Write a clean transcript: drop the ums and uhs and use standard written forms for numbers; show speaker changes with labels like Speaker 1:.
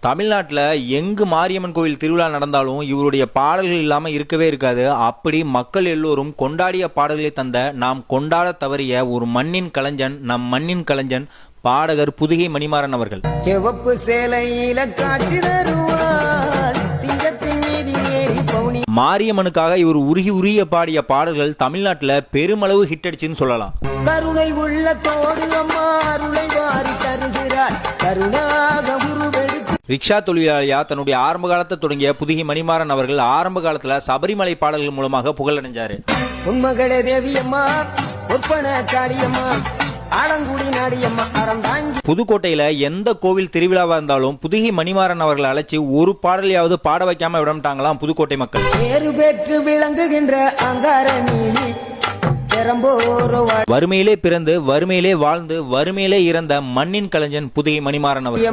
Speaker 1: தமிழ்நாட்டில் எங்கு மாரியம்மன் கோவில் திருவிழா நடந்தாலும் இவருடைய பாடல்கள் இல்லாமல் இருக்கவே இருக்காது. அப்படி மக்கள் எல்லோரும் கொண்டாடிய பாடல்களை தந்த நாம் கொண்டாட தவறிய ஒரு மண்ணின் கலைஞன், நம் மண்ணின் கலைஞன் பாடகர் புதுகை மணிமாறன் அவர்கள்.
Speaker 2: சிவப்பு சேலையில காட்சி தருவாள் சிங்கத்தின் மீது ஏறி பவுனி.
Speaker 1: மாரியம்மனுக்காக இவர் உருகிய பாடிய பாடல்கள் தமிழ்நாட்டில் பெருமளவு ஹிட் அடிச்சுன்னு சொல்லலாம்.
Speaker 2: கருணை உள்ள தோடு அம்மா அருளை வாரி தருகிறாள் கருணாக உருவெடுத்து.
Speaker 1: ரிக்ஷா தொழிலாளியா தன்னுடைய ஆரம்ப காலத்தை தொடங்கிய புதுகை மணிமாறன் அவர்கள் ஆரம்ப காலத்துல சபரிமலை பாடல்கள் மூலமாக புகழடைஞ்சாரு.
Speaker 2: உண்மகளே தேவியம்மா ஒப்பன காளியம்மா ஆலங்குடி நாடியம்மா அறந்தாங்கி.
Speaker 1: புதுக்கோட்டையில எந்த கோவில் திருவிழாவா இருந்தாலும் புதுகை மணிமாறன் அவர்களை அழைச்சி ஒரு பாடலையாவது பாட வைக்காம விடமாட்டாங்களாம் புதுக்கோட்டை மக்கள்.
Speaker 2: பேரு பெற்று விளங்குகின்ற அங்கார நீலி
Speaker 1: வறுமையிலே பிறந்து வறுமையிலே வாழ்ந்து வறுமையிலே இறந்த மண்ணின் கலைஞன் புதுகை மணிமாறன் அவர்கள்.